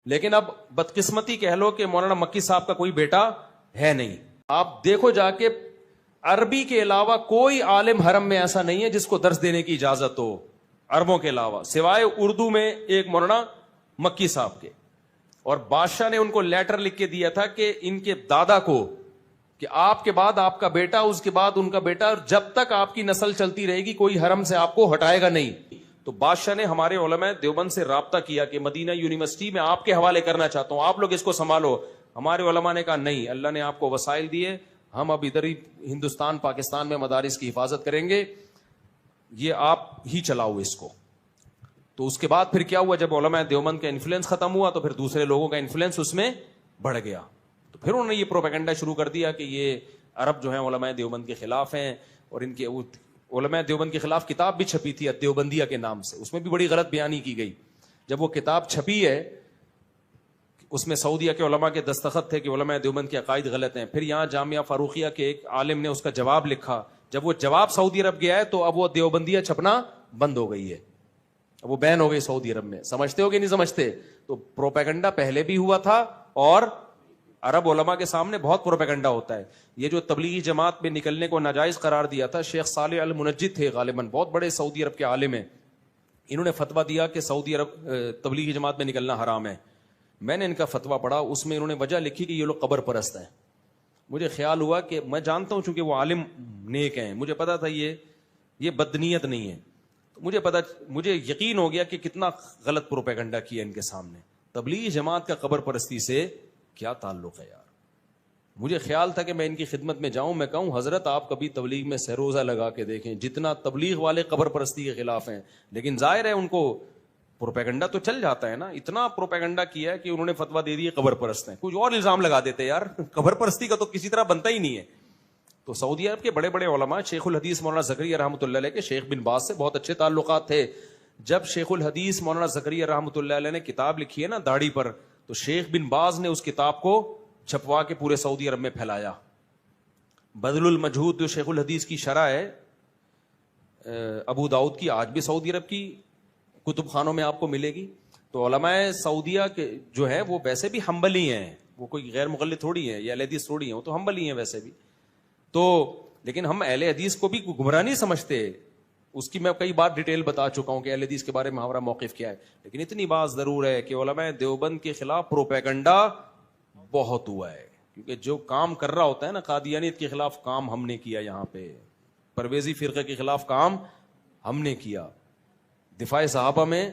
لیکن اب بدقسمتی کہہ لو کہ مولانا مکی صاحب کا کوئی بیٹا ہے نہیں. آپ دیکھو جا کے عربی کے علاوہ کوئی عالم حرم میں ایسا نہیں ہے جس کو درس دینے کی اجازت ہو عربوں کے علاوہ, سوائے اردو میں ایک مولانا مکی صاحب کے. اور بادشاہ نے ان کو لیٹر لکھ کے دیا تھا کہ ان کے دادا کو کہ آپ کے بعد آپ کا بیٹا, اس کے بعد ان کا بیٹا, جب تک آپ کی نسل چلتی رہے گی کوئی حرم سے آپ کو ہٹائے گا نہیں. تو بادشاہ نے ہمارے علماء دیوبند سے رابطہ کیا کہ مدینہ یونیورسٹی میں آپ کے حوالے کرنا چاہتا ہوں, آپ لوگ اس کو سنبھالو. ہمارے علماء نے کہا نہیں, اللہ نے آپ کو وسائل دیے, ہم اب ادھر ہی ہندوستان پاکستان میں مدارس کی حفاظت کریں گے, یہ آپ ہی چلاؤ اس کو. تو اس کے بعد پھر کیا ہوا, جب علماء دیوبند کا انفلوئنس ختم ہوا تو پھر دوسرے لوگوں کا انفلوئنس اس میں بڑھ گیا. تو پھر انہوں نے یہ پروپیگنڈا شروع کر دیا کہ یہ عرب جو ہیں علماء دیوبند کے خلاف ہیں, اور ان کے علماء دیوبند کے خلاف کتاب بھی چھپی تھی دیوبندیہ کے نام سے, اس میں بھی بڑی غلط بیانی کی گئی. جب وہ کتاب چھپی ہے اس میں سعودیہ کے علماء کے دستخط تھے کہ علماء دیوبند کے عقائد غلط ہیں. پھر یہاں جامعہ فاروقیہ کے ایک عالم نے اس کا جواب لکھا, جب وہ جواب سعودی عرب گیا ہے تو اب وہ دیوبندیہ چھپنا بند ہو گئی ہے, اب وہ بین ہو گئی سعودی عرب میں. سمجھتے ہو کہ نہیں سمجھتے؟ تو پروپیگنڈا پہلے بھی ہوا تھا, اور عرب علماء کے سامنے بہت پروپیگنڈا ہوتا ہے. یہ جو تبلیغی جماعت میں نکلنے کو ناجائز قرار دیا تھا, شیخ صالح المنجد تھے غالباً, بہت بڑے سعودی عرب کے عالم ہیں, انہوں نے فتویٰ دیا کہ سعودی عرب تبلیغی جماعت میں نکلنا حرام ہے. میں نے ان کا فتویٰ پڑھا, اس میں انہوں نے وجہ لکھی کہ یہ لوگ قبر پرست ہیں. مجھے خیال ہوا کہ میں جانتا ہوں چونکہ وہ عالم نیک ہیں, مجھے پتا تھا یہ بدنیت نہیں ہے. مجھے یقین ہو گیا کہ کتنا غلط پروپیگنڈا کیا ان کے سامنے. تبلیغی جماعت کا قبر پرستی سے کیا تعلق ہے یار؟ مجھے خیال تھا کہ میں ان کی خدمت میں جاؤں, میں کہوں حضرت آپ کبھی تبلیغ میں سہروزہ لگا کے دیکھیں, جتنا تبلیغ والے قبر پرستی کے خلاف ہیں. لیکن ظاہر ہے ان کو پروپیگنڈا تو چل جاتا ہے نا, اتنا پروپیگنڈا کیا ہے کہ انہوں نے فتویٰ دے دی قبر پرست ہیں. کچھ اور الزام لگا دیتے یار, قبر پرستی کا تو کسی طرح بنتا ہی نہیں ہے. تو سعودی عرب کے بڑے بڑے علماء, شیخ الحدیث مولانا زکریا رحمۃ اللہ علیہ کے شیخ بن باز سے بہت اچھے تعلقات تھے. جب شیخ الحدیث مولانا زکریا رحمۃ اللہ علیہ نے کتاب لکھی ہے نا داڑھی پر, تو شیخ بن باز نے اس کتاب کو چھپوا کے پورے سعودی عرب میں پھیلایا. بذل المجہود جو شیخ الحدیث کی شرح ہے ابو داؤد کی, آج بھی سعودی عرب کی کتب خانوں میں آپ کو ملے گی. تو علماء سعودیہ کے جو ہے وہ ویسے بھی حنبلی ہیں, وہ کوئی غیر مقلد تھوڑی ہیں یا اہل حدیث تھوڑی ہیں, وہ تو حنبلی ہیں ویسے بھی. تو لیکن ہم اہل حدیث کو بھی گمراہ نہیں سمجھتے, اس کی میں کئی بار ڈیٹیل بتا چکا ہوں کہ اہل حدیث کے بارے میں ہمارا موقف کیا ہے. لیکن اتنی بات ضرور ہے کہ علماء دیوبند کے خلاف پروپیگنڈا بہت ہوا ہے, کیونکہ جو کام کر رہا ہوتا ہے نا, قادیانیت کے خلاف کام ہم نے کیا, یہاں پہ پرویزی فرقے کے خلاف کام ہم نے کیا, دفاع صحابہ میں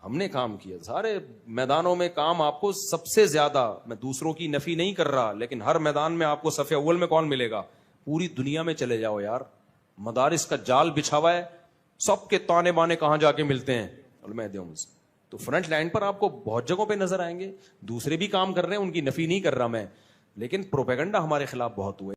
ہم نے کام کیا, سارے میدانوں میں کام. آپ کو سب سے زیادہ, میں دوسروں کی نفی نہیں کر رہا, لیکن ہر میدان میں آپ کو صف اول میں کون ملے گا؟ پوری دنیا میں چلے جاؤ یار, مدارس کا جال بچھا ہوا ہے, سب کے تانے بانے کہاں جا کے ملتے ہیں؟ علماء دیوبند سے. تو فرنٹ لائن پر آپ کو بہت جگہوں پہ نظر آئیں گے, دوسرے بھی کام کر رہے ہیں, ان کی نفی نہیں کر رہا میں, لیکن پروپیگنڈا ہمارے خلاف بہت ہوئے.